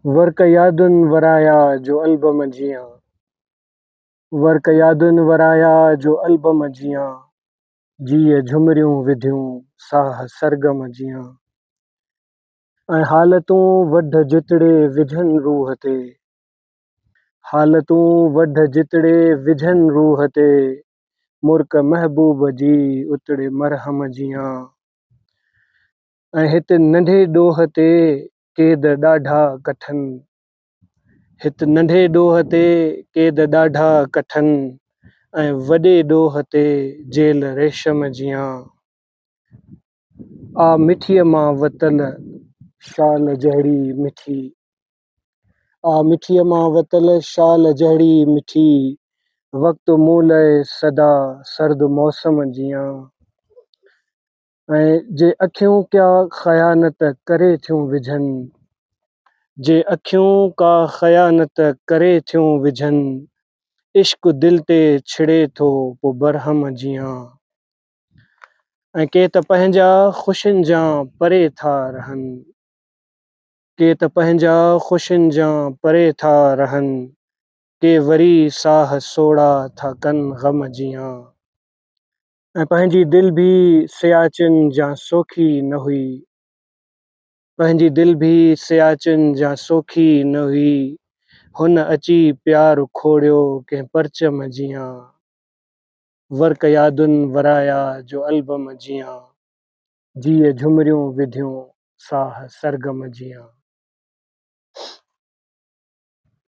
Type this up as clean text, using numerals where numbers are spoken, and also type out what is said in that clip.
Work यादुनि वराया जो album जियां, work यादुनि वराया जो एल्बम जियां, जिए झुमरियूं विधियूं साह सरगम जियां। ऐं हालतूं वढ जितड़े विझनि रूह ते, हालतूं वढ जितड़े विझनि रूह ते, मुर्क महबूब जी उतड़े मरहम जियां। ऐं हित नंढे ॾोह ते क़ैद ॾाढा कठनि, हित नंढे ॾोह ते क़ैद ॾाढा कठनि, ऐं वॾे ॾोह ते जेल रेशम जियां। आ मिठीअ मां वतल शाल जहिड़ी मिठी, आ मिठीअ मां वतल शाल जहिड़ी मिठी, वक़्तु मूं लाइ सदा सर्द मौसम जियां। ऐं जे अखियूं क्या ख़यानत करे थियूं विझनि, जे अखियूं का ख़यानत करे थियूं विझनि, इश्क दिल ते छिड़े थो पोइ बरहम जियां। ऐं के त पंहिंजा ख़ुशियुनि जा परे था रहनि, के त पंहिंजा ख़ुशियुनि जा परे था रहनि, के वरी साह सोड़ा था कनि ग़म जियां। ऐं पंहिंजी दिलि बि सियाचिन जा सोखी न हुई, पंहिंजी दिलि बि सियाचिन जा सोखी न हुई, हुन अची प्यार खोड़ियो कंहिं परचम जियां। वर्क यादुनि वराया जो एल्बम जियां, जिए झुमरियूं विधियूं साह सरगम जियां।